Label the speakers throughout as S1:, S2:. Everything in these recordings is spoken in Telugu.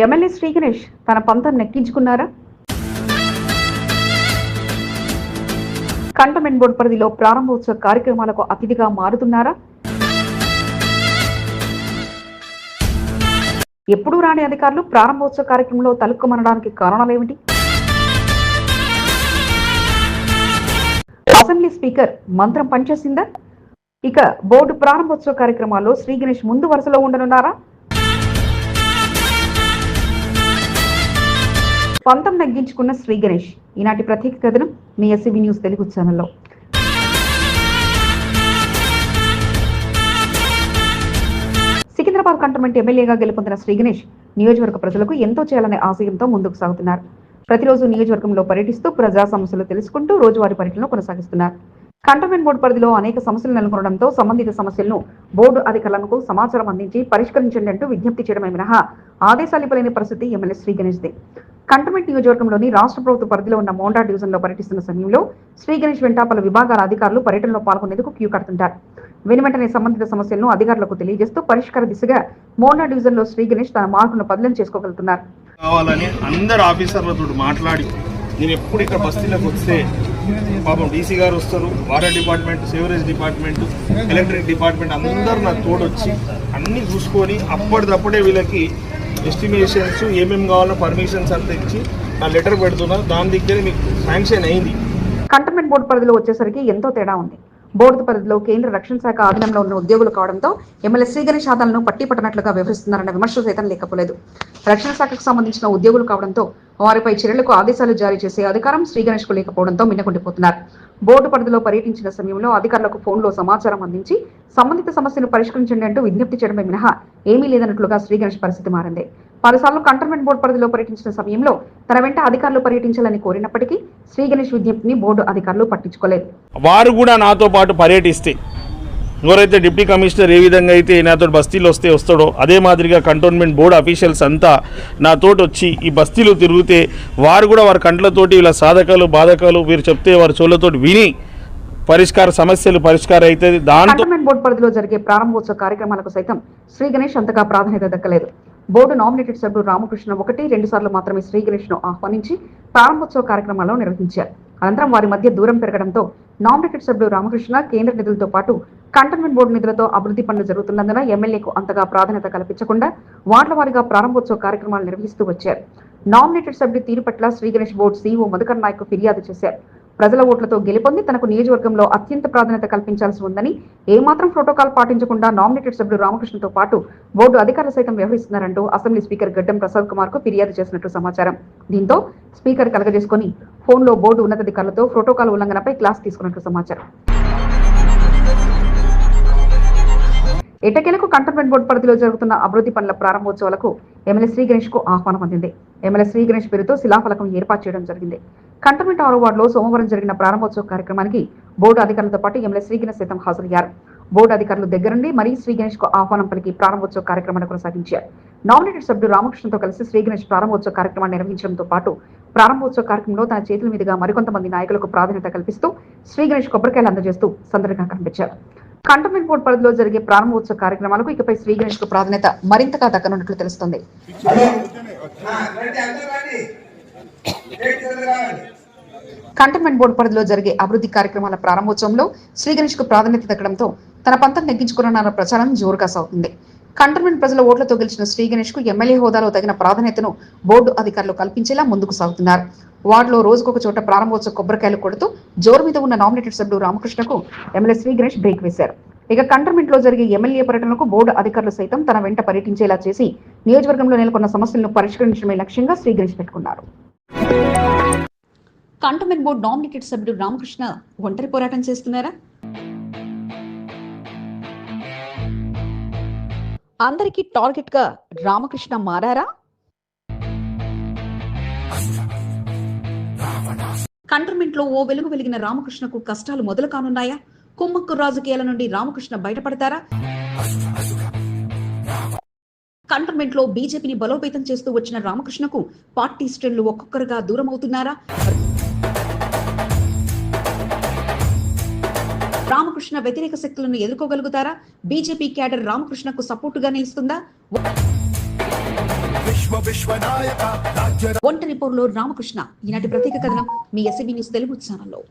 S1: ఎమ్మెల్యే శ్రీ గణేష్ తన పంతం నెక్కించుకున్నారా? కంటోన్మెంట్ బోర్డు పరిధిలో ప్రారంభోత్సవ కార్యక్రమాలకు అతిథిగా మారుతున్నారా? ఎప్పుడూ రాని అధికారులు ప్రారంభోత్సవ కార్యక్రమంలో తలుక్కుమనడానికి కారణాలేమిటి? అసెంబ్లీ స్పీకర్ మంత్రం పనిచేసిందా? ఇక బోర్డు ప్రారంభోత్సవ కార్యక్రమాల్లో శ్రీ గణేష్ ముందు వరుసలో ఉండనున్నారా? పంతం నెగ్గించుకున్న శ్రీ గణేష్ ఈనాటి ప్రత్యేక కథనం మీ ఎస్సీబీ న్యూస్ తెలుగు ఛానల్లో. సికింద్రాబాద్ కంటోన్మెంట్ ఎమ్మెల్యేగా గెలుపొందిన శ్రీ గణేష్ నియోజకవర్గ ప్రజలకు ఎంతో చేయాలనే ఆశయంతో ముందుకు సాగుతున్నారు. ప్రతిరోజు నియోజకవర్గంలో పర్యటిస్తూ ప్రజా సమస్యలు తెలుసుకుంటూ రోజువారీ పర్యటనను కొనసాగిస్తున్నారు. కంటోన్మెంట్ బోర్డు పరిధిలో అనేక సమస్యలు నెలకొనడంతో సంబంధిత సమస్యలను బోర్డు అధికారులకు సమాచారం అందించి పరిష్కరించండి అంటూ విజ్ఞప్తి చేయడమే మినహా ఆదేశాలు ఇవ్వలేని పరిస్థితి ఎమ్మెల్యే శ్రీ గణేష్దే. కంటోన్మెంట్ నియోజకవర్గంలోని రాష్ట్ర ప్రభుత్వ పరిధిలో ఉన్న మోండా డివిజన్లో పర్యటిస్తున్న సమయంలో శ్రీ గణేష్ వెంట పలు విభాగాల అధికారులు పర్యటనలో పాల్గొనేందుకు క్యూ కడుతుంటారు. వెనువెంటనే సంబంధిత సమస్యలను అధికారులకు తెలియజేస్తూ పరిష్కార దిశగా మోండా డివిజన్లో శ్రీ గణేష్ తన మార్కును పదిలం చేసుకోగలుగుతున్నారు.
S2: కావాలని అందరు ఆఫీసర్లతో మాట్లాడి నేను ఎప్పుడు ఇక్కడ బస్తీలకు వస్తే పాపం డీసీ గారు వస్తారు, water department, sewerage department, electric department అందరూ నాకు తోడొచ్చి అన్నీ చూసుకొని అప్పటిదప్పుడే వీళ్ళకి ఎస్టిమేషన్స్ ఏమేమి కావాలో పర్మిషన్స్ అంతా ఇచ్చి నా లెటర్ పెడుతున్నా. దాని దగ్గర మీకు శాంక్షన్ అయింది.
S1: కంటోన్మెంట్ బోర్డు పరిధిలో వచ్చేసరికి ఎంతో తేడా ఉంది. బోర్డు పరిధిలో కేంద్ర రక్షణ శాఖ ఆధీనంలో ఉన్న ఉద్యోగులు కావడంతో ఎమ్మెల్యే శ్రీ గణేష్ ఆదాలను పట్టిపట్టనట్లుగా వ్యవహరిస్తున్నారన్న విమర్శలు సైతం లేకపోలేదు. రక్షణ శాఖకు సంబంధించిన ఉద్యోగులు కావడంతో వారిపై చర్యలకు ఆదేశాలు జారీ చేసే అధికారం శ్రీ గణేష్ కు లేకపోవడంతో మిన్నకుండిపోతున్నారు. బోర్డు పరిధిలో పర్యటించిన సమయంలో అధికారులకు ఫోన్లో సమాచారం అందించి సంబంధిత సమస్యను పరిష్కరించండి అంటూ విజ్ఞప్తి చేయడమే మినహా ఏమీ లేదన్నట్లుగా శ్రీ గణేష్ పరిస్థితి మారింది. పలుసార్లు కంటోన్మెంట్ బోర్డు పరిధిలో పర్యటించిన సమయంలో తన వెంట అధికారులు పర్యటించాలని కోరినప్పటికీ శ్రీ గణేష్ విజ్ఞప్తిని బోర్డు అధికారులు పట్టించుకోలేదు.
S2: వారు కూడా నాతో పాటు పర్యటిస్తే ఎవరైతే డిప్యూటీ కమిషనర్ ఏ విధంగా అయితే నాతో బస్తీలు వస్తాడో అదే మాదిరిగా కంటోన్మెంట్ బోర్డు అఫీషియల్స్ అంతా నాతోటి వచ్చి ఈ బస్తీలు తిరిగితే వారు కూడా వారి కంట్లతోటి ఇలా సాధకాలు బాధకాలు వీరు చెప్తే వారి చోళ్ళతోటి విని సమస్యలు పరిష్కారం అయితే దాంతో
S1: కంటోన్మెంట్ బోర్డు పరిధిలో జరిగే ప్రారంభోత్సవ కార్యక్రమాలకు సైతం శ్రీ గణేష్ అంతగా ప్రాధాన్యత దక్కలేదు. బోర్డు నామినేటెడ్ సభ్యుడు రామకృష్ణ 1-2 సార్లు మాత్రమే శ్రీ గణేష్ ను ఆహ్వానించి ప్రారంభోత్సవ కార్యక్రమాల్లో నిర్వహించారు. అనంతరం వారి మధ్య దూరం పెరగడంతో నామినేటెడ్ సభ్యుడు రామకృష్ణ కేంద్ర నిధులతో పాటు కంటోన్మెంట్ బోర్డు నిధులతో అభివృద్ధి పనులు జరుగుతున్నందున ఎమ్మెల్యేకు అంతగా ప్రాధాన్యత కల్పించకుండా వార్డుల వారీగా ప్రారంభోత్సవ కార్యక్రమాలు నిర్వహిస్తూ వచ్చారు. నామినేటెడ్ సభ్యుడి తీరు పట్ల శ్రీ గణేష్ బోర్డు సీఈఓ మధుకర్ నాయక్ ఫిర్యాదు చేశారు. ప్రజల ఓట్లతో గెలుపొంది తనకు నియోజకవర్గంలో అత్యంత ప్రాధాన్యత కల్పించాల్సి ఉందని, ఏమాత్రం ప్రోటోకాల్ పాటించకుండా నామినేటెడ్ సభ్యుడు రామకృష్ణతో పాటు బోర్డు అధికారులు సైతం వ్యవహరిస్తున్నారంటూ అసెంబ్లీ స్పీకర్ గడ్డం ప్రసాద్ కుమార్ కు ఫిర్యాదు చేసినట్లు సమాచారం. దీంతో స్పీకర్ కలగజేసుకుని ఫోన్లో బోర్డు ఉన్నతాధికారులతో ప్రోటోకాల్ ఉల్లంఘనపై క్లాస్ తీసుకున్నట్లు సమాచారం. ఎట్టకేలకు కంటోన్మెంట్ బోర్డు పరిధిలో జరుగుతున్న అభివృద్ధి పనుల ప్రారంభోత్సవాలకు ఎమ్మెల్యే శ్రీ గణేష్ కు ఆహ్వానం అందింది. ఎమ్మెల్యే శ్రీ గణేష్ పేరుతో శిలాఫలకం ఏర్పాటు చేయడం జరిగింది. కంటోన్మెంట్ 6వ వార్డులో సోమవారం జరిగిన ప్రారంభోత్సవ కార్యక్రమానికి బోర్డు అధికారులతో పాటు ఎమ్మెల్యే శ్రీ గణేష్ సైతం హాజరయ్యారు. బోర్డు అధికారులు దగ్గరుండి మరీ శ్రీ గణేష్ కు ఆహ్వానం పలికి ప్రారంభోత్సవ కార్యక్రమాన్ని కొనసాగించారు. నామినేటెడ్ సభ్యుడు రామకృష్ణతో కలిసి శ్రీ గణేష్ ప్రారంభోత్సవ కార్యక్రమాన్ని నిర్వహించడంతో పాటు ప్రారంభోత్సవ కార్యక్రమంలో తన చేతుల మీదుగా మరికొంతమంది నాయకులకు ప్రాధాన్యత కల్పిస్తూ శ్రీ గణేష్ కొబ్బరికాయలు అందజేస్తూ సందడిగా కనిపించారు. కంటోన్మెంట్ బోర్డు పరిధిలో జరిగే ప్రారంభోత్సవ కార్యక్రమాలకు ఇకపై శ్రీ గణేష్ కు ప్రాధాన్యత మరింతగా దక్కనున్నట్లు తెలుస్తోంది. కంటోన్మెంట్ బోర్డు పరిధిలో జరిగే అభివృద్ధి కార్యక్రమాల ప్రారంభోత్సవంలో శ్రీ గణేష్ కు ప్రాధాన్యత దక్కడంతో తన పంతం నెగ్గించుకున్న ప్రచారం జోరుగా సాగుతుంది. కంటోన్మెంట్ ప్రజల ఓట్లతో గెలిచిన శ్రీ గణేష్ కు ఎమ్మెల్యే హోదాలో తగిన ప్రాధాన్యతను బోర్డు అధికారులు కల్పించేలా ముందుకు సాగుతున్నారు. వార్డులో రోజుకొక చోట ప్రారంభోత్సవ కొబ్బరికాయలు కొడుతూ జోరు మీద ఉన్న నామినేటెడ్ సభ్యుడు రామకృష్ణకు ఎమ్మెల్యే శ్రీ గణేష్ బ్రేక్ వేశారు. ఇక కంటోన్మెంట్ లో జరిగే ఎమ్మెల్యే పర్యటనకు బోర్డు అధికారులు సైతం తన వెంట పర్యటించేలా చేసి నియోజకవర్గంలో నెలకొన్న సమస్యలను పరిష్కరించడమే లక్ష్యంగా శ్రీ గణేష్ పెట్టుకున్నారు. కంటోన్మెంట్ బోర్డు నామినేటెడ్ సభ్యుడు రామకృష్ణ ఒంటరి పోరాటం చేస్తున్నారా? అందరికీ టార్గెట్ గా రామకృష్ణ మారారా? కంటోన్మెంట్ లో ఓ వెలుగు వెలిగిన రామకృష్ణకు కష్టాలు మొదలు కానున్నాయా? కుమ్మక్కు రాజకీయాల నుండి రామకృష్ణ బయటపడతారా? కంటోన్మెంట్ లో బీజేపీని బలోపేతం చేస్తూ వచ్చిన రామకృష్ణకు పార్టీ శ్రేణులు ఒక్కొక్కరుగా దూరం అవుతున్నారా? రామకృష్ణ వ్యతిరేక శక్తులను ఎదుర్కోగలుగుతారా? BJP cadre రామకృష్ణకు సపోర్టుగా నిలుస్తుందా? ఒంటరి పోరులో రామకృష్ణ ఈనాటి ప్రత్యేక కథనం మీ ఎస్ఎబి న్యూస్ తెలుగు ఛానల్లో.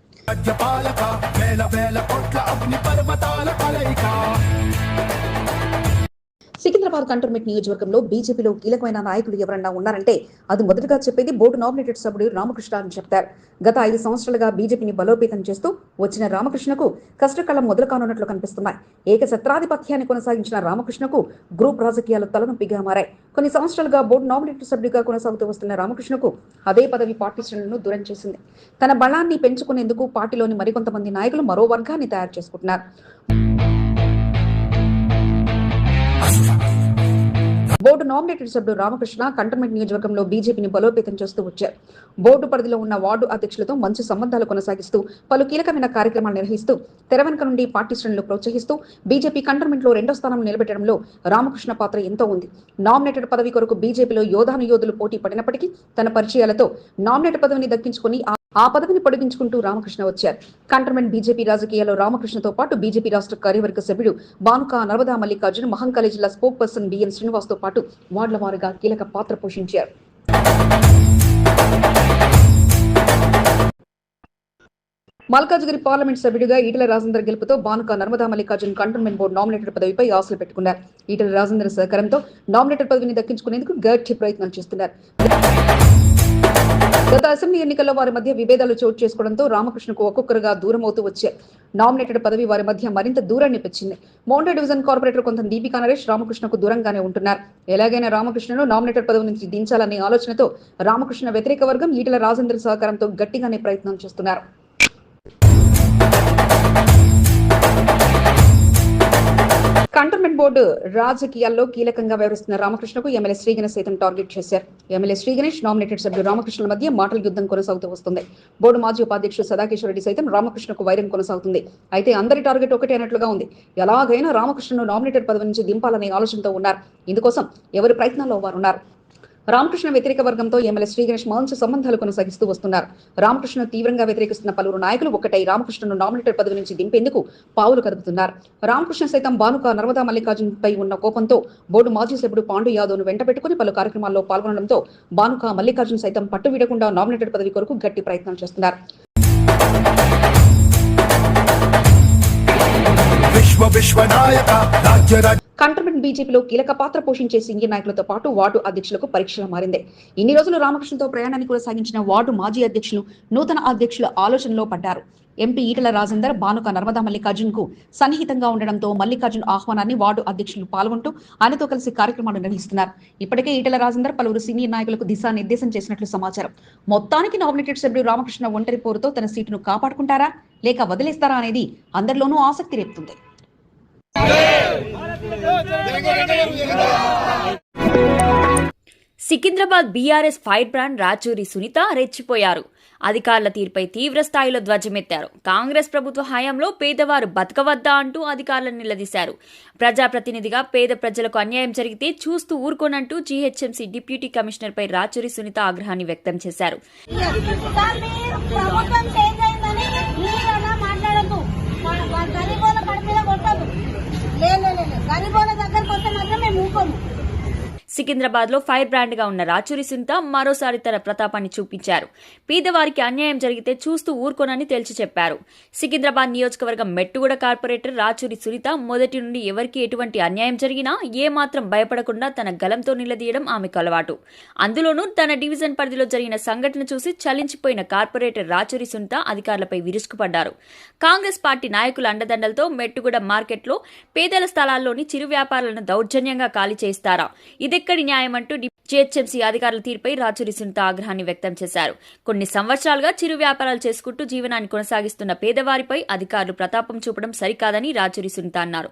S1: సికింద్రాబాద్ కంటోన్మెంట్ నియోజకవర్గంలో బీజేపీలో కీలకమైన నాయకులు ఎవరన్నా ఉన్నారంటే అది మొదటగా చెప్పేది బోర్డు నామినేటెడ్ సభ్యుడు రామకృష్ణ అని చెప్తారు. గత 5 సంవత్సరాలుగా బీజేపీని బలోపేతం చేస్తూ వచ్చిన రామకృష్ణకు కష్టకాలం మొదలు కానున్నట్లు కనిపిస్తున్నాయి. ఏకఛత్రాధిపత్యాన్ని కొనసాగించిన రామకృష్ణకు గ్రూప్ రాజకీయాలు తలనొప్పిగా మారాయి. కొన్ని సంవత్సరాలుగా బోర్డు నామినేటెడ్ సభ్యుడిగా కొనసాగుతూ వస్తున్న రామకృష్ణకు అదే పదవి పార్టీ శ్రేణులను దూరం చేసింది. తన బలాన్ని పెంచుకునేందుకు పార్టీలోని మరికొంతమంది నాయకులు మరో వర్గాన్ని తయారు చేసుకుంటున్నారు. బోర్డు నామినేటెడ్ సభ్యుడు రామకృష్ణ కంటోన్మెంట్ నియోజకవర్గంలో బీజేపీని బలోపేతం చేస్తూ వచ్చారు. బోర్డు పరిధిలో ఉన్న వార్డు అధ్యక్షులతో మంచి సంబంధాలు కొనసాగిస్తూ పలు కీలకమైన కార్యక్రమాలు నిర్వహిస్తూ తెరవెనుక నుండి పార్టీ శ్రేణులు ప్రోత్సహిస్తూ బీజేపీ కంటోన్మెంట్ లో 2వ స్థానం నిలబెట్టడంలో రామకృష్ణ పాత్ర ఎంతో ఉంది. నామినేటెడ్ పదవి కొరకు బీజేపీలో యోధులు పోటీ పడినప్పటికీ తన పరిచయాలతో నామినేటెడ్ పదవిని దక్కించుకుని ఆ పదవిని పొడిగించుకుంటూ రామకృష్ణ వచ్చారు. కంటోన్మెంట్ బీజేపీ రాజకీయాల్లో రామకృష్ణతో పాటు బీజేపీ రాష్ట్ర కార్యవర్గ సభ్యుడు బానుక నర్మదా మల్లికార్జున్, మహంకాళి జిల్లా స్పోక్ పర్సన్ బిఎన్ శ్రీనివాస్ తో పాటు వార్డుల వారుగా కీలక పాత్ర పోషించారు. మల్కాజ్గిరి పార్లమెంట్ సభ్యుడిగా ఈటెల రాజేందర్ గెలుపుతో Banuka Narmada Mallikarjun cantonment board nominated పదవిపై ఆశలు పెట్టుకున్నారు. ఈటెల రాజేందర్ సహకారంతో నామినేటెడ్ పదవిని దక్కించుకునేందుకు గట్టి ప్రయత్నాలు చేస్తున్నారు. గత అసెంబ్లీ ఎన్నికల్లో వారి మధ్య విభేదాలు చోటు చేసుకోవడంతో రామకృష్ణకు ఒక్కొక్కరుగా దూరం అవుతూ వచ్చారు. నామినేటెడ్ పదవి వారి మధ్య మరింత దూరాన్ని పెంచింది. మౌంటా డివిజన్ కార్పొరేటర్ కొంత దీపికా నరేష్ రామకృష్ణకు దూరంగానే ఉంటున్నారు. ఎలాగైనా రామకృష్ణను నామినేటెడ్ పదవి నుంచి దించాలనే ఆలోచనతో రామకృష్ణ వ్యతిరేక వర్గం ఈటెల రాజేందర్ సహకారంతో గట్టిగానే ప్రయత్నం చేస్తున్నారు. కంటోన్మెంట్ బోర్డు రాజకీయాల్లో కీలకంగా వ్యవహరిస్తున్న రామకృష్ణకు ఎమ్మెల్యే శ్రీగణేష్ సైతం టార్గెట్ చేశారు. ఎమ్మెల్యే శ్రీగణేష్ నామినేటెడ్ సభ్యుడు రామకృష్ణల మధ్య మాటల యుద్ధం కొనసాగుతూ వస్తుంది. బోర్డు మాజీ ఉపాధ్యక్షుడు సదాకేశ్వర రెడ్డి సైతం రామకృష్ణకు వైరం కొనసాగుతుంది. అయితే అందరి టార్గెట్ ఒకటే అన్నట్లుగా ఉంది. ఎలాగైనా రామకృష్ణను నామినేటెడ్ పదవి నుంచి దింపాలనే ఆలోచనతో ఉన్నారు. ఇందుకోసం ఎవరి ప్రయత్నాల్లో వారు ఉన్నారు. రామకృష్ణ వ్యతిరేక వర్గంతో ఎమ్మెల్యే శ్రీగణేష్ మంచి సంబంధాలు కొనసాగిస్తూ వస్తున్నారు. రామకృష్ణను తీవ్రంగా వ్యతిరేకిస్తున్న పలువురు నాయకులు ఒకటై రామకృష్ణను నామినేటెడ్ పదవి నుంచి దింపేందుకు పావులు కదుపుతున్నారు. రామకృష్ణ సైతం బానుక నర్మదా మల్లికార్జున్ పై ఉన్న కోపంతో బోర్డు మాజీ సభ్యుడు పాండు యాదవ్ను వెంట పెట్టుకుని పలు కార్యక్రమాల్లో పాల్గొనడంతో బానుక మల్లికార్జున్ సైతం పట్టు వీడకుండా నామినేటెడ్ పదవి కొరకు గట్టి ప్రయత్నం చేస్తున్నారు. కంటోన్మెంట్ బీజేపీలో కీలక పాత్ర పోషించే సీనియర్ నాయకులతో పాటు వార్డు అధ్యక్షులకు పరీక్షలు మారింది. ఇన్ని రోజులు రామకృష్ణతో ప్రయాణాన్ని కొనసాగించిన వార్డు మాజీ అధ్యక్షులు నూతన అధ్యక్షుల ఆలోచనలో పడ్డారు. ఎంపీ ఈటెల రాజేందర్ బానుక నర్మదా మల్లికార్జున్ కు సన్నిహితంగా ఉండడంతో మల్లికార్జున్ ఆహ్వానాన్ని వార్డు అధ్యక్షులు పాల్గొంటూ ఆయనతో కలిసి కార్యక్రమాలు నిర్వహిస్తున్నారు. ఇప్పటికే ఈటెల రాజేందర్ పలువురు సీనియర్ నాయకులకు దిశానిర్దేశం చేసినట్లు సమాచారం. మొత్తానికి నామినేటెడ్ సభ్యుడు రామకృష్ణ ఒంటరి పోరుతో తన సీటును కాపాడుకుంటారా లేక వదిలేస్తారా అనేది అందరిలోనూ ఆసక్తి రేపుతుంది.
S3: సికింద్రాబాద్ బీఆర్ఎస్ ఫైర్ బ్రాండ్ రాచూరి సునీత రెచ్చిపోయారు. అధికారుల తీరుపై తీవ్ర స్థాయిలో ధ్వజమెత్తారు. కాంగ్రెస్ ప్రభుత్వ హయాంలో పేదవారు బతకవద్దా అంటూ అధికారులను నిలదీశారు. ప్రజాప్రతినిధిగా పేద ప్రజలకు అన్యాయం జరిగితే చూస్తూ ఊరుకోనంటూ జీహెచ్ఎంసీ డిప్యూటీ కమిషనర్ పై రాచూరి సునీత ఆగ్రహాన్ని వ్యక్తం చేశారు. సికింద్రాబాద్ లో ఫైర్ బ్రాండ్ గా ఉన్న రాచూరి సునీత మరోసారి తన ప్రతాపాన్ని చూపించారు. పేదవారికి అన్యాయం జరిగితే చూస్తూ ఊరుకోనని తేల్చి చెప్పారు. సికింద్రాబాద్ నియోజకవర్గం మెట్టుగూడ కార్పొరేటర్ రాచూరి సునీత మొదటి నుండి ఎవరికి ఎటువంటి అన్యాయం జరిగినా ఏమాత్రం భయపడకుండా తన గలంతో నిలదీయడం ఆమెకు అలవాటు. అందులోనూ తన డివిజన్ పరిధిలో జరిగిన సంఘటన చూసి చలించిపోయిన కార్పొరేటర్ రాచూరి సునీత అధికారులపై విరుచుకుపడ్డారు. కాంగ్రెస్ పార్టీ నాయకుల అండదండలతో మెట్టుగూడ మార్కెట్లో పేదల స్థలాల్లోని చిరు వ్యాపారాలను దౌర్జన్యంగా ఖాళీ చేయిస్తారా? ఇదెక్కడి న్యాయం అంటూ జీహెచ్ఎంసీ అధికారుల తీరుపై రాచూరి సునీత ఆగ్రహాన్ని వ్యక్తం చేశారు. కొన్ని సంవత్సరాలుగా చిరు వ్యాపారాలు చేసుకుంటూ జీవనాన్ని కొనసాగిస్తున్న పేదవారిపై అధికారులు ప్రతాపం చూపడం సరికాదని రాచూరి సునీత అన్నారు.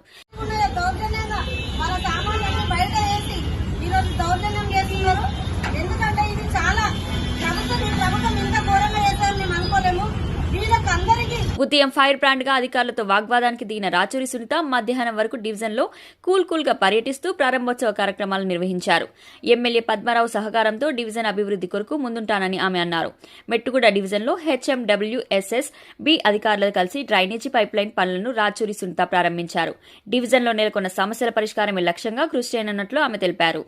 S3: ఉదయం ఫైర్ బ్రాండ్ గా అధికారులతో వాగ్వాదానికి దిగిన రాచూరి సునీత మధ్యాహ్నం వరకు డివిజన్ లో కూల్ గా పర్యటిస్తూ ప్రారంభోత్సవ కార్యక్రమాలు నిర్వహించారు. ఎమ్మెల్యే పద్మారావు సహకారంతో డివిజన్ అభివృద్ధి కొరకు ముందుంటానని ఆమె అన్నారు. మెట్టుగూడ డివిజన్ లో HMWSS B అధికారులతో కలిసి డ్రైనేజీ పైప్లైన్ పనులను రాచూరి సునీత ప్రారంభించారు. డివిజన్ లో నెలకొన్న సమస్యల పరిష్కారమే లక్ష్యంగా కృషి చేయనున్నట్లు ఆమె తెలిపారు.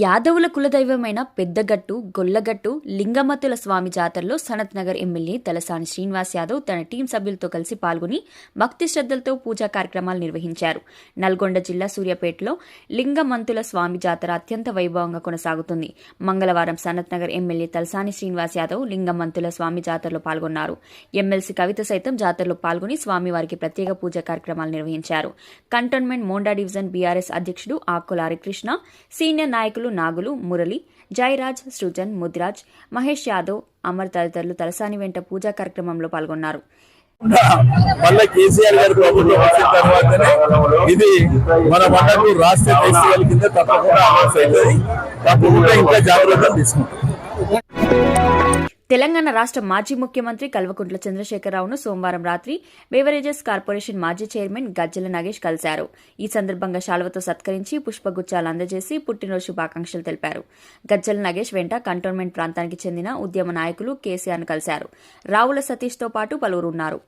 S3: యాదవుల కులదైవమైన పెద్దగట్టు గొల్లగట్టు లింగమతుల స్వామి జాతరలో సనత్ నగర్ ఎమ్మెల్యే తలసాని శ్రీనివాస్ యాదవ్ తన టీం సభ్యులతో కలిసి పాల్గొని భక్తి శ్రద్ధలతో పూజా కార్యక్రమాలు నిర్వహించారు. నల్గొండ జిల్లా సూర్యాపేటలో లింగమంతుల స్వామి జాతర అత్యంత వైభవంగా కొనసాగుతుంది. మంగళవారం సనత్ నగర్ ఎమ్మెల్యే తలసాని శ్రీనివాస్ యాదవ్ లింగమంతుల స్వామి జాతరలో పాల్గొన్నారు. ఎమ్మెల్సీ కవిత సైతం జాతరలో పాల్గొని స్వామివారికి ప్రత్యేక పూజా కార్యక్రమాలు నిర్వహించారు. కంటోన్మెంట్ మోండా డివిజన్ బీఆర్ఎస్ అధ్యక్షుడు ఆకుల హరికృష్ణ, సీనియర్ నాయకులు నాగులు, మురళి, జయరాజ్, సృజన్, ముదిరాజ్, మహేష్ యాదవ్, అమర్ తదితరులు తలసాని వెంట పూజా కార్యక్రమంలో పాల్గొన్నారు.
S4: మళ్ళీ కేసీఆర్ గారి ప్రభుత్వం వచ్చిన తర్వాతనే ఇది మన మనకు రాష్ట్ర ఫెస్టివల్ కింద తప్పకుండా అనౌన్స్ అవుతుంది. తప్పకుండా ఇంకా జాగ్రత్తలు తీసుకుంటాం.
S3: తెలంగాణ రాష్ట్ర మాజీ ముఖ్యమంత్రి కల్వకుంట్ల చంద్రశేఖరరావును సోమవారం రాత్రి బెవరేజెస్ కార్పొరేషన్ మాజీ చైర్మన్ గజ్జల నాగేష్ కలిశారు. ఈ సందర్భంగా శాలువతో సత్కరించి పుష్పగుచ్చాలు అందజేసి పుట్టినరోజు శుభాకాంక్షలు తెలిపారు. గజ్జల నాగేష్ వెంట కంటోన్మెంట్ ప్రాంతానికి చెందిన ఉద్యమ నాయకులు కేసీఆర్ను కలిశారు. రావుల సతీష్తో పాటు పలువురు ఉన్నారు.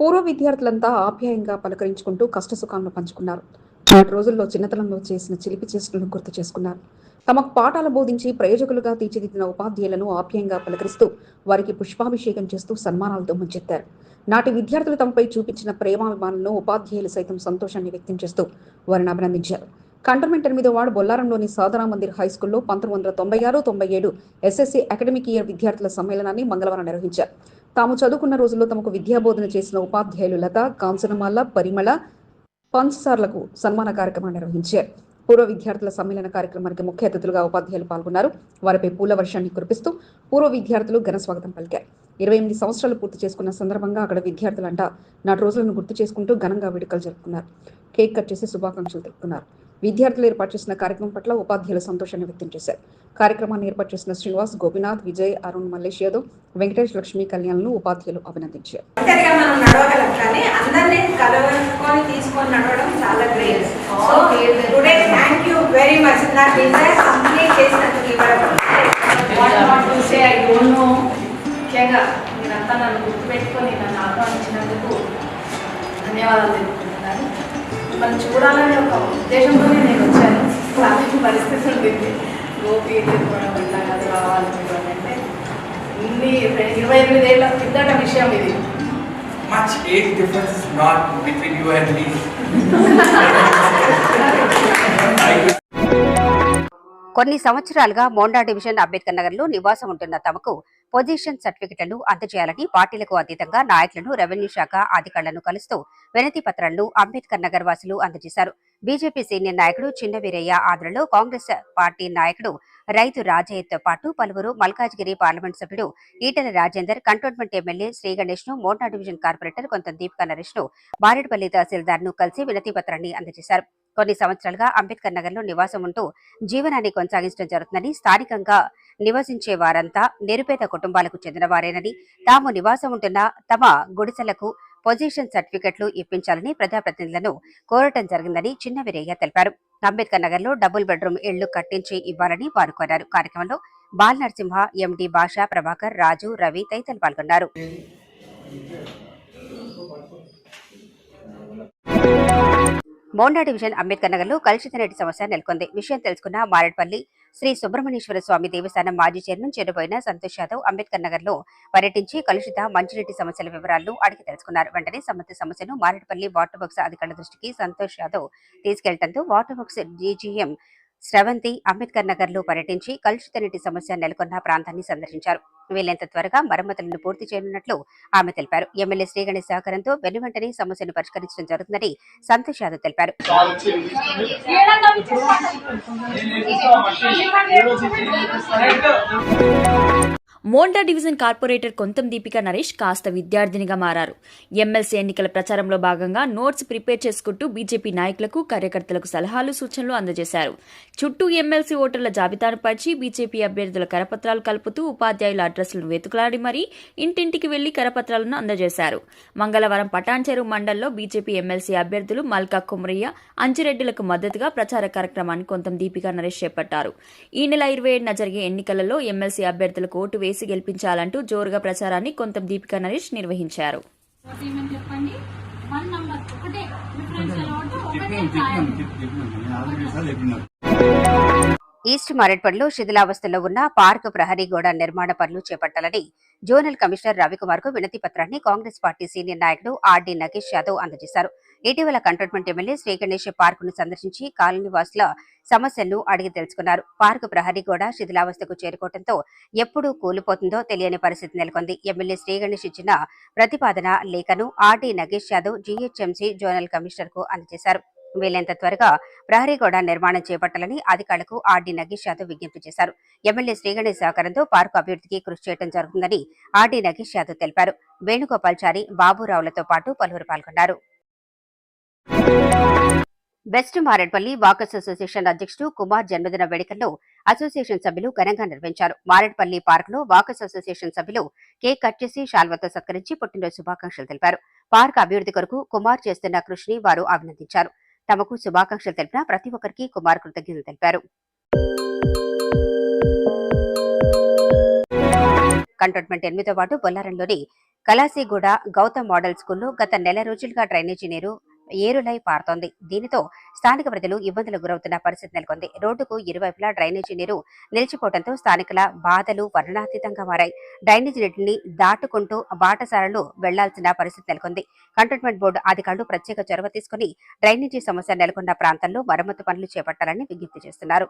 S1: పూర్వ విద్యార్థులంతా ఆప్యాయంగా పలకరించుకుంటూ కష్టసుఖాలను పంచుకున్నారు. నాటి రోజుల్లో చిన్నతనంలో చేసిన చిలిపి చేష్టలను గుర్తు చేసుకున్నారు. తమకు పాఠాలు బోధించి ప్రయోజకులుగా తీర్చిదిద్దిన ఉపాధ్యాయులను ఆప్యాయంగా పలకరిస్తూ వారికి పుష్పాభిషేకం చేస్తూ సన్మానాలతో ముంచెత్తారు. నాటి విద్యార్థులు తమపై చూపించిన ప్రేమాభిమానులను ఉపాధ్యాయులు సైతం సంతోషాన్ని వ్యక్తం చేస్తూ వారిని అభినందించారు. కంటోన్మెంట్ 8వ వార్డు బొల్లారంలోని సాధనా మందిర్ హైస్కూల్లో 1996-97 ఎస్ఎస్సీ అకాడమిక్ ఇయర్ విద్యార్థుల సమ్మేళనాన్ని మంగళవారం నిర్వహించారు. తాము చదువుకున్న రోజుల్లో తమకు విద్యాబోధన చేసిన ఉపాధ్యాయులు లత, కాంచనమాల, పరిమళ, పంచసార్లకు సన్మాన కార్యక్రమాన్ని నిర్వహించారు. పూర్వ విద్యార్థుల సమ్మేళన కార్యక్రమానికి ముఖ్య అతిథులుగా ఉపాధ్యాయులు పాల్గొన్నారు. వారిపై పూల వర్షాన్ని కురిపిస్తూ పూర్వ విద్యార్థులు ఘన స్వాగతం పలికారు. 28 సంవత్సరాలు పూర్తి చేసుకున్న సందర్భంగా అక్కడ విద్యార్థులంతా నాటి రోజులను గుర్తు చేసుకుంటూ ఘనంగా వేడుకలు జరుపుకున్నారు. కేక్ కట్ చేసి శుభాకాంక్షలు తెలుపుకున్నారు. విద్యార్థులు ఏర్పాటు చేసిన కార్యక్రమం పట్ల ఉపాధ్యాయులు సంతోషాన్ని వ్యక్తం చేశారు. కార్యక్రమాన్ని ఏర్పాటు చేసిన శ్రీనివాస్, గోపినాథ్, విజయ్, అరుణ్, మల్లేష్ యాదవ్, వెంకటేష్, లక్ష్మీ కళ్యాణ్ను ఉపాధ్యాయులు అభినందించారు.
S5: మీరంతా నన్ను గుర్తుపెట్టుకొని నన్ను ఆహ్వానించినందుకు ధన్యవాదాలు తెలుపుకుంటున్నాను. మిమ్మల్ని చూడాలనే ఒక ఉద్దేశంతోనే నేను వచ్చాను. అలాంటి పరిస్థితి ఉంటుంది. గోపి తీసుకోవడం ఎట్లా కాదు రావాలనుకోవడం అంటే ఇన్ని 28 ఏళ్ల కిందట విషయం ఇది.
S6: Much age difference is not between you and me.
S7: కొన్ని సంవత్సరాలుగా మోండా డివిజన్ అంబేద్కర్ నగర్ లో నివాసం ఉంటున్న తమకు పొజిషన్ సర్టిఫికెట్లను అందజేయాలని పార్టీలకు అతీతంగా నాయకులను, రెవెన్యూ శాఖ అధికారులను కలుస్తూ వినతి పత్రాలను అంబేద్కర్ నగర్ వాసులు అందజేశారు. బీజేపీ సీనియర్ నాయకుడు చిన్న వీరయ్య ఆధ్వర్యంలో కాంగ్రెస్ పార్టీ నాయకుడు రైతు రాజయ్యతో పాటు పలువురు మల్కాజ్గిరి పార్లమెంట్ సభ్యుడు ఈటెల రాజేందర్, కంటోన్మెంట్ ఎమ్మెల్యే శ్రీ గణేష్ ను, మోండా డివిజన్ కార్పొరేటర్ కొంత దీపికా నరేష్ ను, బారెడ్పల్లి తహసీల్దార్ ను కలిసి వినతి పత్రాన్ని అందజేశారు. కొన్ని సంవత్సరాలుగా అంబేద్కర్ నగర్ లో నివాసం ఉంటూ జీవనాన్ని కొనసాగించడం జరుగుతుందని, స్థానికంగా నివసించే వారంతా నిరుపేద కుటుంబాలకు చెందిన వారేనని, తాము నివాసం ఉంటున్న తమ గుడిసెలకు పొజిషన్ సర్టిఫికెట్లు ఇప్పించాలని ప్రజాప్రతినిధులను కోరటం జరిగిందని చిన్న వీరయ్య తెలిపారు. అంబేద్కర్ నగర్ లో డబుల్ బెడ్రూమ్ ఇళ్లు కట్టించి ఇవ్వాలని వారు కోరారు. కార్యక్రమంలో బాల్ నరసింహ, ఎండి భాష, ప్రభాకర్, రాజు, రవి తదితరులు పాల్గొన్నారు. మోండా డివిజన్ అంబేద్కర్ నగర్ లో కలుషిత నీటి సమస్య నెలకొంది. విషయం తెలుసుకున్న మారేడ్పల్లి శ్రీ సుబ్రహ్మణ్యేశ్వర స్వామి దేవస్థానం మాజీ చైర్మన్ చెరుబోయిన సంతోష్ యాదవ్ అంబేద్కర్ నగర్ లో పర్యటించి కలుషిత మంచినీటి సమస్యల వివరాలను అడిగి తెలుసుకున్నారు. వెంటనే సంబంధిత సమస్యను మారేడ్పల్లి వాటర్ వర్క్స్ అధికారుల దృష్టికి సంతోష్ యాదవ్ తీసుకెళ్లడంతో water works DGM Sravanthi Ambedkar Nagar లో పర్యటించి కలుషిత నీటి సమస్య నెలకొన్న ప్రాంతాన్ని సందర్శించారు. వీలైనంత త్వరగా మరమ్మతులను పూర్తి చేయనున్నట్లు ఆమె తెలిపారు. ఎమ్మెల్యే శ్రీ గణేష్ సహకారంతో వెనువెంటనే సమస్యను పరిష్కరించడం జరుగుతుందని సంతోష్ యాదవ్ తెలిపారు.
S3: మోండా డివిజన్ కార్పొరేటర్ కొంతం దీపికా నరేష్ కాస్త విద్యార్థినిగా మారారు. ఎమ్మెల్సీ ఎన్నికల ప్రచారంలో భాగంగా నోట్స్ ప్రిపేర్ చేసుకుంటూ బీజేపీ నాయకులకు, కార్యకర్తలకు సలహాలు, సూచనలు అందజేశారు. చుట్టూ ఎమ్మెల్సీ ఓటర్ల జాబితాను పరిచి బీజేపీ అభ్యర్థుల కరపత్రాలు కలుపుతూ ఉపాధ్యాయుల అడ్రస్లను వెతుకులాడి మరీ ఇంటింటికి వెళ్లి కరపత్రాలను అందజేశారు. మంగళవారం పటాన్చెరు మండలంలో బీజేపీ ఎమ్మెల్సీ అభ్యర్థులు మల్కా కుమరయ్య, అంజిరెడ్డిలకు మద్దతుగా ప్రచార కార్యక్రమాన్ని కొంతం దీపికా నరేష్ చేపట్టారు. ఈ నెల 27న జరిగే ఎన్నికలలో ఎమ్మెల్సీ అభ్యర్థులకు ఓటు వేసి గెలిపించాలంటూ జోరుగా ప్రచారాన్ని కొంతం దీపికా నరేష్ నిర్వహించారు.
S7: ఈస్ట్ మారేడ్పల్లిలో శిథిలావస్థలో ఉన్న పార్క్ ప్రహరీ గోడ నిర్మాణ పనులు చేపట్టాలని జోనల్ కమిషనర్ రవికుమార్ కు వినతి పత్రాన్ని కాంగ్రెస్ పార్టీ సీనియర్ నాయకుడు ఆర్డీ నగేష్ యాదవ్ అందజేశారు. ఇటీవల cantonment MLA Shri Ganesh park ను సందర్శించి కాలనీ వాసుల సమస్యలను అడిగి తెలుసుకున్నారు. పార్క్ ప్రహరీ గోడ శిథిలావస్థకు చేరుకోవడంతో ఎప్పుడు కూలిపోతుందో తెలియని పరిస్థితి నెలకొంది. ఎమ్మెల్యే శ్రీ గణేష్ ఇచ్చిన ప్రతిపాదన లేఖను RD Nagesh Yadav GHMC zonal commissioner కు అందజేశారు. వీలైనంత త్వరగా ప్రహరీ గోడ నిర్మాణం చేపట్టాలని అధికారులకు ఆర్డీ నగేష్ యాదవ్ విజ్ఞప్తి చేశారు. ఎమ్మెల్యే శ్రీ గణేష్ సహకారంతో పార్కు అభివృద్ధికి కృషి చేయడం జరుగుతుందని ఆర్డీ నగేష్ యాదవ్ తెలిపారు. వేణుగోపాల్చారి, బాబురావులతో పాటు పలువురు పాల్గొన్నారు. వెస్ట్ మారేడ్పల్లి వాకర్స్ అసోసియేషన్ అధ్యక్షుడు కుమార్ జన్మదిన వేడుకల్లో అసోసియేషన్ సభ్యులు ఘనంగా నిర్వహించారు. మారేడ్పల్లి పార్క్ లో వాకర్స్ అసోసియేషన్ సభ్యులు కేక్ కట్ చేసి శాల్వాతో సత్కరించి పుట్టినరోజు శుభాకాంక్షలు తెలిపారు. పార్క్ అభివృద్ధి కొరకు కుమార్ చేస్తున్న కృషిని వారు అభినందించారు. తమకు శుభాకాంక్షలు తెలిపిన ప్రతి ఒక్కరికి కుమార్ కృతజ్ఞతలు తెలిపారు. కంటోన్మెంట్ 8వ వార్డు బొల్లారంలోని కలాసిగూడ గౌతమ్ మోడల్ స్కూల్లో గత నెల రోజులుగా డ్రైనేజీ నీరు ఏరులై పారుతోంది. దీనితో స్థానిక ప్రజలు ఇబ్బందులకు గురవుతున్న పరిస్థితి నెలకొంది. రోడ్డుకు ఇరువైపులా డ్రైనేజీ నీరు నిలిచిపోవడంతో స్థానికుల బాధలు వర్ణనాతీతంగా మారాయి. డ్రైనేజీ నీటిని దాటుకుంటూ బాటసారులు వెళ్లాల్సిన పరిస్థితి నెలకొంది. కంటోన్మెంట్ బోర్డు అధికారులు ప్రత్యేక చొరవ తీసుకుని డ్రైనేజీ సమస్య నెలకొన్న ప్రాంతాల్లో మరమ్మతు పనులు చేపట్టాలని విజ్ఞప్తి చేస్తున్నారు.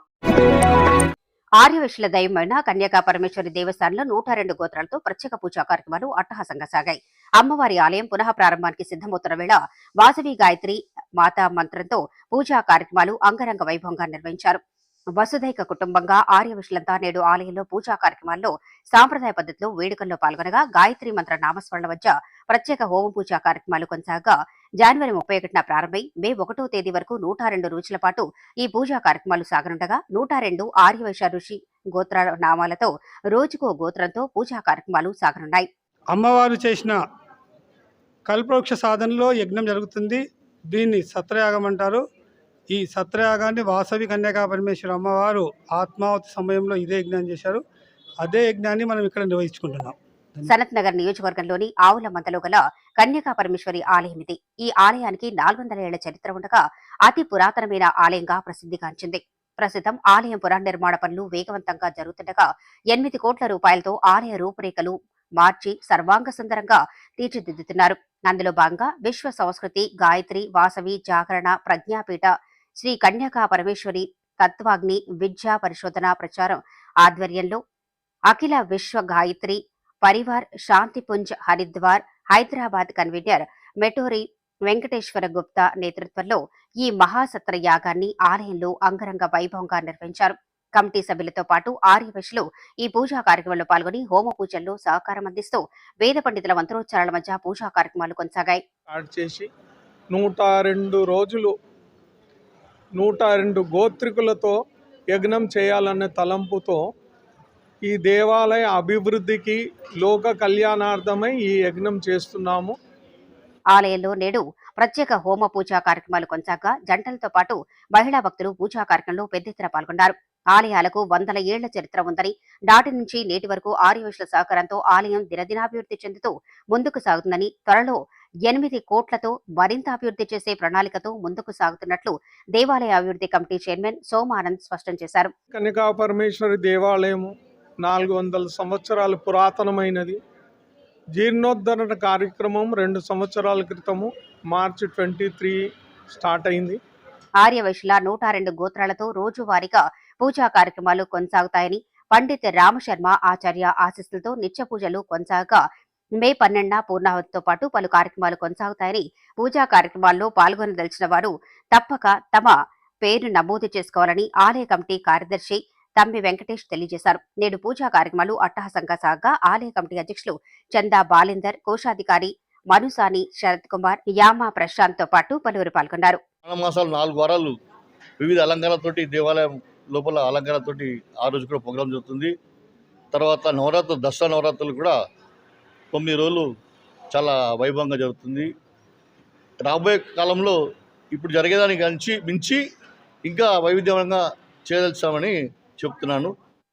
S7: ఆర్యవైశ్యుల దైవమైన కన్యకా పరమేశ్వరి దేవస్థానంలో 102 గోత్రాలతో ప్రత్యేక పూజా కార్యక్రమాలు అట్టహాసంగా సాగాయి. అమ్మవారి ఆలయం పునః ప్రారంభానికి సిద్ధమవుతున్న వేళ వాసవి గాయత్రి మాతా మంత్రంతో పూజా కార్యక్రమాలు అంగరంగ వైభవంగా నిర్వహించారు. వసుధైక కుటుంబంగా ఆర్యవైశ్యులంతా నేడు ఆలయంలో పూజా కార్యక్రమాల్లో సాంప్రదాయ పద్ధతిలో వేడుకల్లో పాల్గొనగా గాయత్రి మంత్ర నామస్మరణ వద్ద ప్రత్యేక హోమ పూజా కార్యక్రమాలు కొనసాగగా జనవరి 31న ప్రారంభమై మే 1వ తేదీ వరకు 102 రోజుల పాటు ఈ పూజా కార్యక్రమాలు సాగనుండగా 102 ఆర్యవైశ్య ఋషి గోత్ర నామాలతో రోజుకో గోత్రంతో పూజా కార్యక్రమాలు సాగనున్నాయి.
S8: అమ్మవారు చేసిన కల్పవృక్ష సాధనలో యజ్ఞం జరుగుతుంది. దీన్ని సత్రయాగం అంటారు. ఈ సత్రయాగాన్ని వాసవి కన్యకా పరమేశ్వరి అమ్మవారు ఆత్మావతి సమయంలో ఇదే యజ్ఞం చేశారు. అదే యజ్ఞాన్ని మనం ఇక్కడ నిర్వహించుకుంటున్నాం.
S7: సనత్ నగర్ నియోజకవర్గంలోని ఆవుల మందలో గల కన్యకా పరమేశ్వరి ఆలయం ఇది. ఈ ఆలయానికి 400 ఏళ్ల చరిత్ర ఉండగా అతి పురాతనమైన ఆలయంగా ప్రసిద్ధిగాంచింది. ప్రస్తుతం ఆలయం పునర్నిర్మాణ పనులు వేగవంతంగా జరుగుతుండగా 8 కోట్ల రూపాయలతో ఆలయ రూపురేఖలు మార్చి సర్వాంగ సుందరంగా తీర్చిదిద్దుతున్నారు. అందులో భాగంగా విశ్వ సంస్కృతి గాయత్రి వాసవి జాగరణ ప్రజ్ఞాపీఠ శ్రీ కన్యకా పరమేశ్వరి తత్వాగ్ని విద్యా పరిశోధన ప్రచారం ఆధ్వర్యంలో అఖిల విశ్వ గాయత్రి పరివార్ శాంతిపుంజ్ హరిద్వార్ హైదరాబాద్ కన్వీనర్ మెటోరి వెంకటేశ్వర గుప్తా నేతృత్వంలో ఈ మహాసత్ర యాగాన్ని ఆలయంలో అంగరంగ వైభవంగా నిర్వహించారు. కమిటీ సభ్యులతో పాటు ఆర్యవైశ్యులు ఈ పూజా కార్యక్రమంలో పాల్గొని హోమ పూజల్లో సహకారం అందిస్తూ వేద పండితుల మంత్రోచ్చారాల మధ్య పూజా కార్యక్రమాలు కొనసాగాయి.
S9: 102 రోజులు 102 గోత్రికులతో యజ్ఞం చేయాలనే తలంపుతో ఈ దేవాలయ అభివృద్ధికి లోక కళ్యాణార్థమై ఈ యజ్ఞం చేస్తున్నాము.
S7: ఆలయంలో నేడు ప్రత్యేక హోమ పూజా కార్యక్రమాలు కొనసాగా జంటలతో పాటు మహిళా భక్తులు పూజా కార్యక్రమంలో పెద్ద ఎత్తున పాల్గొన్నారు. ఆలయాలకు 100 ఏళ్ల చరిత్ర ఉందని నాటి నుంచి నేటి వరకు ఆర్యవైశ్యుల సహకారంతో ఆలయం దినదినాభివృద్ధి చెందుతూ ముందుకు సాగుతుందని త్వరలో 8 కోట్లతో మరింత అభివృద్ధి చేసే ప్రణాళికతో ముందుకు సాగుతున్నట్లు దేవాలయ అభివృద్ధి కమిటీ చైర్మన్ సోమానంద్ స్పష్టం చేశారు.
S9: కన్యకా పరమేశ్వరి దేవాలయం 400 సంవత్సరాలు పురాతనమైనది. జీర్ణోద్ధరణ కార్యక్రమం 2 సంవత్సరాల క్రితము మార్చి 23 స్టార్ట్ అయింది.
S7: ఆర్యవైశ్యుల 102 గోత్రాలతో రోజువారీగా పూజా కార్యక్రమాలు కొనసాగుతాయని పండిత్ రామశర్మ ఆచార్య ఆశీస్సులతో నిత్య పూజలు కొనసాగగా మే 12న పూర్ణాహుతితో పాటు పలు కార్యక్రమాలు కొనసాగుతాయని పూజా కార్యక్రమాల్లో పాల్గొనదలిచిన వారు తప్పక తమ పేరు నమోదు చేసుకోవాలని ఆలయ కమిటీ కార్యదర్శి తమ్మి వెంకటేష్ తెలియజేశారు. నేడు పూజా కార్యక్రమాలు అట్టహాసంగా సాగగా ఆలయ కమిటీ అధ్యక్షులు చందా బాలిందర్, కోశాధికారి మనుసాని శరత్ కుమార్, యామా ప్రశాంత్ తో పాటు పలువురు పాల్గొన్నారు.
S10: మాసాలు 4 వారాలు వివిధ అలంకారాలతోటి దేవాలయం లోపల అలంకారాలతోటి ఆ రోజు కూడా ప్రోగ్రాం జరుగుతుంది. తర్వాత నవరాత్రులు, దసరా నవరాత్రులు కూడా 9 రోజులు చాలా వైభవంగా జరుగుతుంది. రాబోయే కాలంలో ఇప్పుడు జరిగేదానికి మించి ఇంకా వైవిధ్యంగా చేయదలిచామని చెప్తున్నాను.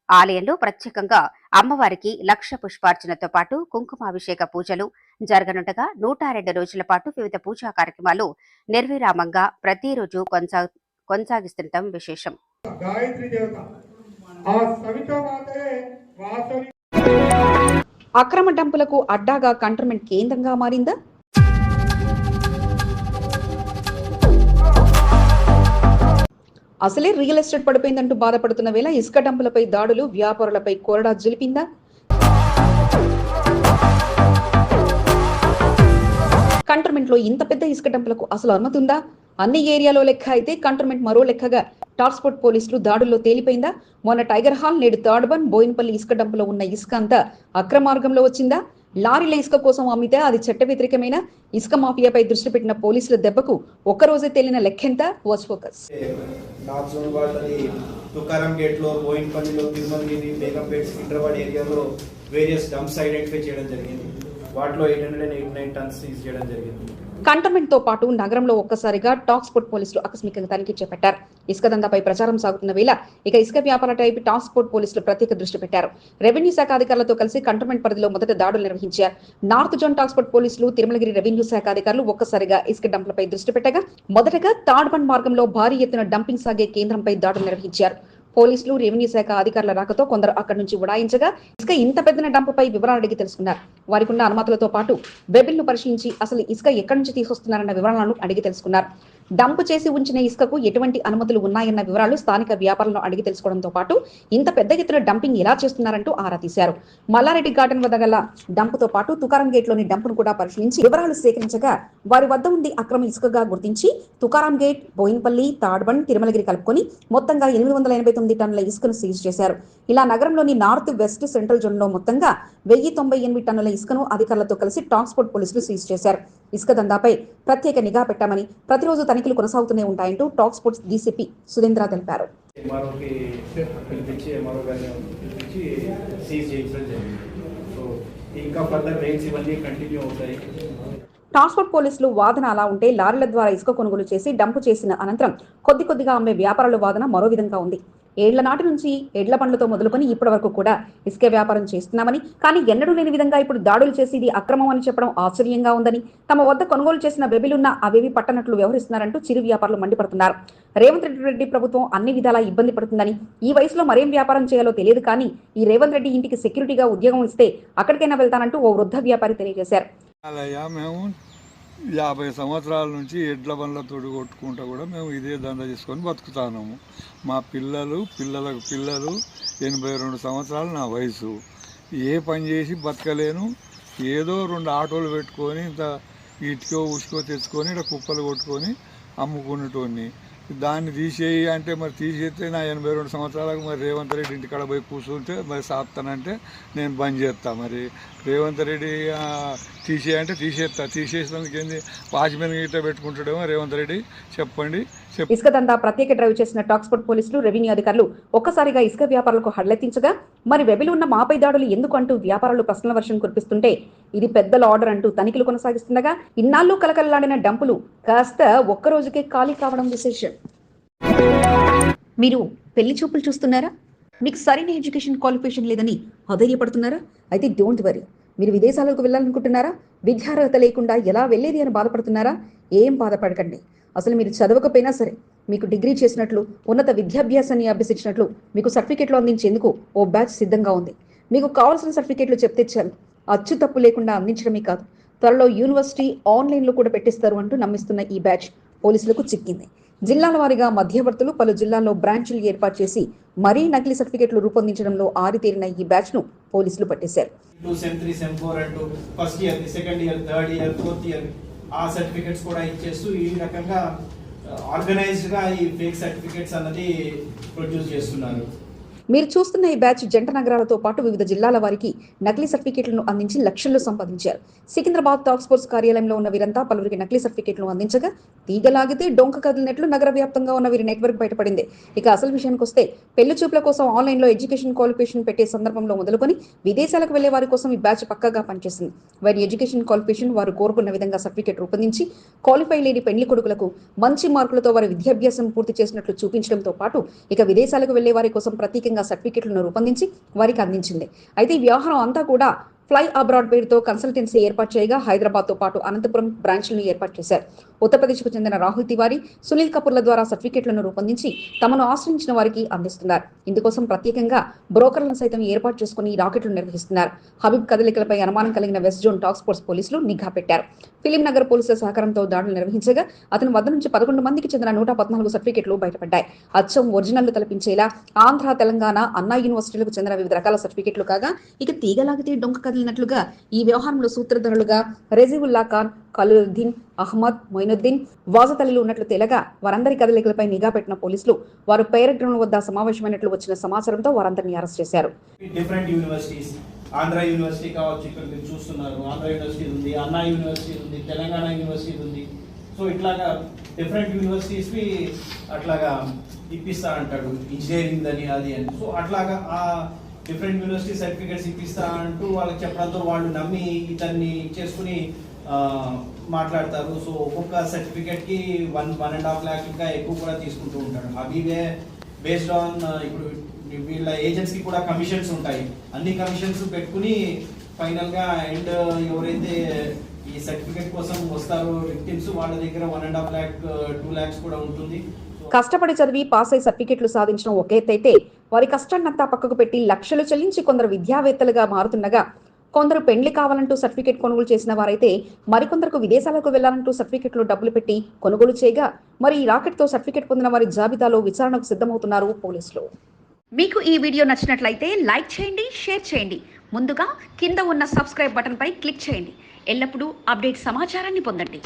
S7: ఆలయంలో ప్రత్యేకంగా అమ్మవారికి 1,00,000 పుష్పార్చనతో పాటు కుంకుమాభిషేక పూజలు, జరగనుండగా 102 రోజుల పాటు వివిధ పూజా కార్యక్రమాలు నిర్విరామంగా ప్రతిరోజు కొనసాగిస్తుండటం విశేషం.
S1: అక్రమ డంపులకు అడ్డాగా కంటోన్మెంట్ కేంద్రంగా మారిందా? అసలే రియల్ ఎస్టేట్ పడిపోయిందంటూ బాధపడుతున్న వేళ ఇసుక డంపులపై దాడులు, వ్యాపారులపై కొరడా జిలిపిందా? కంటోన్మెంట్ లో ఇంత పెద్ద ఇసుక డంపులకు అసలు అనుమతి ఉందా? అన్ని ఏరియాలో లెక్క అయితే కంటోన్మెంట్ మరో లెక్కగా టాస్క్ఫోర్స్ పోలీసులు దాడుల్లో తేలిపోయిందా? మొన్న టైగర్ హాల్, నేడు థర్డ్ బన్, బోయినపల్లి ఇసుక డంపులో ఉన్న ఇసుక అంతా అక్రమ మార్గంలో వచ్చిందా? లారీల ఇసుక కోసం అమ్మితే అది చట్ట వ్యతిరేకమైన ఇసుక మాఫియాపై దృష్టి పెట్టిన పోలీసుల దెబ్బకు ఒక్కరోజే తేలిన లెక్కెంత? Watch focus.
S11: నార్త్ జోన్ వాళ్ళది తుకారం గేట్ లో, బోయినపల్లిలో, తిరుమలగిరి, బేగంపేట్, సికింద్రాబాద్ ఏరియాలో వేరియస్ డంప్స్ ఐడెంటిఫై చేయడం జరిగింది. వాటిలో 889 టన్స్ సీజ్ చేయడం జరిగింది.
S1: కంటోన్మెంట్ తో పాటు నగరంలో ఒక్కసారిగా టాస్క్ఫోర్స్ పోలీసులు ఆకస్మికంగా తనిఖీ చేపట్టారు. ఇసుక దందాపై ప్రచారం సాగుతున్న వేళ ఇక ఇసుక వ్యాపారపై టాస్క్ఫోర్స్ పోలీసులు ప్రత్యేక దృష్టి పెట్టారు. రెవెన్యూ శాఖ అధికారులతో కలిసి కంటోన్మెంట్ పరిధిలో మొదట దాడులు నిర్వహించారు. నార్త్ జోన్ టాస్క్ఫోర్స్ పోలీసులు, తిరుమలగిరి రెవెన్యూ శాఖ అధికారులు ఒక్కసారిగా ఇసుక డంపులపై దృష్టి పెట్టగా మొదటగా థర్డ్ బన్ మార్గంలో భారీ ఎత్తున డంపింగ్ సాగే కేంద్రంపై దాడులు నిర్వహించారు. పోలీసులు, రెవెన్యూ శాఖ అధికారుల రాకతో కొందరు అక్కడి నుంచి ఉడాయించగా ఇసుక ఇంత పెద్ద డంపుపై వివరాలు అడిగి తెలుసుకున్నారు. వారికి ఉన్న అనుమతులతో పాటు వెబిల్ను పరిశీలించి అసలు ఇసుక ఎక్కడి నుంచి తీసుకొస్తున్నారన్న వివరాలను అడిగి తెలుసుకున్నారు. డంపు చేసి ఉంచిన ఇసుకకు ఎటువంటి అనుమతులు ఉన్నాయన్న వివరాలు స్థానిక వ్యాపారులను అడిగి తెలుసుకోవడంతో పాటు ఇంత పెద్ద ఎత్తున డంపింగ్ ఎలా చేస్తున్నారంటూ ఆరా తీశారు. మల్లారెడ్డి గార్డెన్ వద్ద గల డంపుతో పాటు తుకారం గేట్ లోని డంపును కూడా పరిశీలించి వివరాలు సేకరించగా వారి వద్ద ఉంది అక్రమ ఇసుకగా గుర్తించి తుకారం గేట్, బోయినపల్లి, థర్డ్ బన్, తిరుమలగిరి కలుపుకొని మొత్తంగా 889 టన్నుల ఇసుకను సీజ్ చేశారు. ఇలా నగరంలోని నార్త్, వెస్ట్, సెంట్రల్ జోన్ లో మొత్తంగా 1098 టన్నుల ఇసుకను అధికారులతో కలిసి టాస్క్ఫోర్స్ పోలీసులు సీజ్ చేశారు. ఇసుక దందాపై ప్రత్యేక నిఘా పెట్టామని, ప్రతిరోజు తనిఖీలు కొనసాగుతూనే ఉంటాయంటూ టాస్క్ఫోర్స్ డీసీపీ సుధీంద్ర తెలిపారు. టాస్క్ఫోర్స్ పోలీసులు వాదన అలా ఉంటే లారీల ద్వారా ఇసుక కొనుగోలు చేసి డంపు చేసిన అనంతరం కొద్దిగా అమ్మే వ్యాపారుల వాదన మరో విధంగా ఉంది. ఏళ్ల నాటి నుంచి ఎడ్ల బండ్లతో మొదలుకొని ఇప్పటి వరకు కూడా ఇసుక వ్యాపారం చేస్తున్నామని, కానీ ఎన్నడూ లేని విధంగా ఇప్పుడు దాడులు చేసి ఇది అక్రమం అని చెప్పడం ఆశ్చర్యంగా ఉందని, తమ వద్ద కొనుగోలు చేసిన వెబిలున్న అవేవి పట్టనట్లు వ్యవహరిస్తున్నారంటూ చిరు వ్యాపారులు మండిపడుతున్నారు. రేవంత్ రెడ్డి ప్రభుత్వం అన్ని విధాలా ఇబ్బంది పడుతుందని, ఈ వయసులో మరేం వ్యాపారం చేయాలో తెలియదు, కానీ ఈ రేవంత్ రెడ్డి ఇంటికి సెక్యూరిటీగా ఉద్యోగం ఇస్తే అక్కడికైనా వెళ్తానంటూ ఓ వృద్ధ వ్యాపారి తెలియజేశారు.
S12: 50 సంవత్సరాల నుంచి ఎడ్ల బండ్లతో కొట్టుకుంటూ కూడా మేము ఇదే దందా చేసుకొని బతుకుతున్నాము. మా పిల్లలకు పిల్లలు 82 సంవత్సరాలు నా వయసు. ఏ పని చేసి బతకలేను. ఏదో 2 ఆటోలు పెట్టుకొని ఇంత ఇటుకో ఉసుకో తెచ్చుకొని ఇక్కడ కుప్పలు కొట్టుకొని అమ్ముకునేటోని. దాన్ని తీసేయి అంటే మరి తీసేస్తే నా 82 సంవత్సరాలకు మరి రేవంత్ రెడ్డి ఇంటికాడ పోయి కూర్చుంటే మరి సాపుతానంటే నేను బంద్ చేస్తా. మరి రేవంత్ రెడ్డి తీసేయంటే తీసేసినందుకు ఏంది వాచ్మెన్ గిట్ట పెట్టుకుంటాడేమో రేవంత్ రెడ్డి. చెప్పండి.
S1: ఇసుక దందా ప్రత్యేక డ్రైవ్ చేసిన టాస్క్ఫోర్స్ పోలీసులు, రెవెన్యూ అధికారులు ఒక్కసారిగా ఇసుక వ్యాపారులకు హడలెత్తించగా మరి వెబిలు ఉన్న మాపై దాడులు ఎందుకు అంటూ వ్యాపారులు ప్రశ్నల వర్షం కురిపిస్తుంటే ఇది పెద్దల ఆర్డర్ అంటూ తనిఖీలు కొనసాగిస్తుండగా ఇన్నాళ్ళు కలకలలాడిన డంపులు కాస్త ఒక్కరోజుకే ఖాళీ కావడం విశేషం. మీరు పెళ్లి చూపులు చూస్తున్నారా? మీకు సరైన ఎడ్యుకేషన్ క్వాలిఫికేషన్ లేదని అధైర్యపడుతున్నారా? అయితే డోంట్ వరీ. మీరు విదేశాలకు వెళ్ళాలనుకుంటున్నారా? విద్యార్హత లేకుండా ఎలా వెళ్ళేది అని బాధపడుతున్నారా? ఏం బాధపడకండి. అసలు మీరు చదవకపోయినా సరే మీకు డిగ్రీ చేసినట్లు, ఉన్నత విద్యాభ్యాసాన్ని అభ్యసించినట్లు మీకు సర్టిఫికేట్లు అందించేందుకు ఓ బ్యాచ్ సిద్ధంగా ఉంది. మీకు కావాల్సిన సర్టిఫికేట్లు చెప్తే చాలు, అచ్చు తప్పు లేకుండా అందించడమే కాదు, త్వరలో యూనివర్సిటీ ఆన్లైన్లో కూడా పెట్టిస్తారు అంటూ నమ్మిస్తున్న ఈ బ్యాచ్ పోలీసులకు చిక్కింది. జిల్లాల వారీగా మధ్యవర్తులు పలు జిల్లాల్లో బ్రాంచ్లు ఏర్పాటు చేసి మరీ నకిలీ సర్టిఫికేట్లు రూపొందించడంలో ఆరితేరిన ఈ బ్యాచ్ ను పోలీసులు పట్టేశారు.
S11: First year, second year, third year, fourth year ఆ సర్టిఫికేట్స్ కూడా ఇచ్చేస్తూ ఈ రకంగా ఆర్గనైజ్డ్ గా ఈ ఫేక్ సర్టిఫికేట్స్ అన్నది ప్రొడ్యూస్ చేస్తున్నారు.
S1: మీరు చూస్తున్న ఈ బ్యాచ్ జంట నగరాలతో పాటు వివిధ జిల్లాల వారికి నకిలీ సర్టిఫికేట్లను అందించి లక్షల్లో సంపాదించారు. సికింద్రాబాద్ టాస్క్ఫోర్స్ కార్యాలయంలో ఉన్న వీరంతా పలువురికి నకిలీ సర్టిఫికేట్లను అందించగా తీగలాగితే డొంక కదిలినట్లు నగర వ్యాప్తంగా ఉన్న వీరి నెట్వర్క్ బయటపడింది. ఇక అసలు విషయానికి వస్తే పెళ్లి చూపుల కోసం ఆన్లైన్లో ఎడ్యుకేషన్ క్వాలిఫికేషన్ పెట్టే సందర్భంలో మొదలుకొని విదేశాలకు వెళ్లే వారి కోసం ఈ బ్యాచ్ పక్కగా పనిచేసింది. వారి ఎడ్యుకేషన్ క్వాలిఫికేషన్ వారు కోరుకున్న విధంగా సర్టిఫికేట్ రూపొందించి క్వాలిఫై లేని పెళ్లి కొడుకులకు మంచి మార్కులతో వారి విద్యాభ్యాసం పూర్తి చేసినట్లు చూపించడంతో పాటు ఇక విదేశాలకు వెళ్లే వారి కోసం ప్రత్యేకంగా సర్టిఫికేట్లను రూపొందించి వారికి అందించింది. అయితే ఈ వ్యవహారం అంతా కూడా ఫ్లై అబ్రాడ్ పేరుతో కన్సల్టెన్సీ ఏర్పాటు చేయగా హైదరాబాద్ తో పాటు అనంతపురం బ్రాంచ్లను ఏర్పాటు చేశారు. ఉత్తరప్రదేశ్కు చెందిన రాహుల్ తివారీ, సునీల్ కపూర్ల ద్వారా సర్టిఫికెట్లను రూపొందించి తమను ఆశ్రయించిన వారికి అందిస్తున్నారు. ఇందుకోసం ప్రత్యేకంగా బ్రోకర్లను సైతం ఏర్పాటు చేసుకుని రాకెట్లు నిర్వహిస్తున్నారు. హబీబ్ కదలికలపై అనుమానం కలిగిన వెస్ట్ జోన్ టాస్క్ ఫోర్స్ పోలీసులు నిఘా పెట్టారు. ఫిలిం నగర్ పోలీసుల సహకారంతో దాడులు నిర్వహించగా అతని వద్ద నుంచి 11 మందికి చెందిన 114 సర్టిఫికెట్లు బయటపడ్డాయి. అచ్చం ఒరిజినల్ తలపించేలా ఆంధ్ర, తెలంగాణ, అన్నా యూనివర్సిటీలకు చెందిన వివిధ రకాల సర్టిఫికెట్లు కాగా ఇక తీగలాగితే డొంక కదిలినట్లుగా ఈ వ్యవహారంలో సూత్రధారులుగా రెజీవుల్లా ఖాన్, ఖలీలుద్దీన్, అహ్మద్, మొయినుద్దీన్, వాజతలీలు ఉన్నట్లు తేలగా వారందరి కదలికలపై నిఘా పెట్టిన పోలీసులు వారు పైరెడ్ గ్రౌండ్ వద్ద సమావేశమైనట్లు వచ్చిన సమాచారంతో వారందరినీ అరెస్ట్ చేశారు.
S11: డిఫరెంట్ యూనివర్సిటీస్, ఆంధ్ర యూనివర్సిటీ కావచ్చు, ఇక్కడ మీరు చూస్తున్నారు, ఆంధ్ర యూనివర్సిటీ ఉంది, అన్నా యూనివర్సిటీ ఉంది, తెలంగాణ యూనివర్సిటీ ఉంది. సో ఇట్లాగా డిఫరెంట్ యూనివర్సిటీస్వి అట్లాగా ఇప్పిస్తా అంటాడు, ఇంజనీరింగ్ అని అది అని. సో అట్లాగా ఆ డిఫరెంట్ యూనివర్సిటీ సర్టిఫికేట్స్ ఇప్పిస్తా అంటూ వాళ్ళకి చెప్పడంతో వాళ్ళు నమ్మి ఇతన్ని చేసుకుని మాట్లాడతారు. సో ఒక్కొక్క సర్టిఫికేట్కి 1.5 lakh ఇంకా ఎక్కువ కూడా తీసుకుంటూ ఉంటాడు. హబీబే బేస్డ్ ఆన్ ఇప్పుడు వీళ్ళ ఏజెన్సీ కూడా కమిషన్స్ ఉంటాయి. అన్ని కమిషన్స్ పెట్టుకుని ఫైనల్గా అండ్ ఎవరైతే ఈ సర్టిఫికేట్ కోసం వస్తారో విక్టిమ్స్ వాళ్ళ దగ్గర 1.5 lakh 2 lakhs కూడా ఉంటుంది.
S1: కష్టపడి చదివి పాస్ అయి సర్టిఫికెట్లు సాధించడం ఒక ఎత్తైతే వారి కష్టాన్నంతా పక్కకు పెట్టి లక్షలు చెల్లించి కొందరు విద్యావేత్తలుగా మారుతుండగా కొందరు పెండ్లి కావాలంటూ సర్టిఫికెట్ కొనుగోలు చేసిన వారైతే మరికొందరికి విదేశాలకు వెళ్లాలంటూ సర్టిఫికెట్లు డబ్బులు పెట్టి కొనుగోలు చేయగా మరి ఈ రాకెట్తో సర్టిఫికెట్ పొందిన వారి జాబితాలో విచారణకు సిద్ధమవుతున్నారు పోలీసులు. మీకు ఈ వీడియో నచ్చినట్లయితే లైక్ చేయండి, షేర్ చేయండి. ముందుగా కింద ఉన్న సబ్స్క్రైబ్ బటన్ పై క్లిక్ చేయండి. ఎల్లప్పుడూ అప్డేట్ సమాచారాన్ని పొందండి.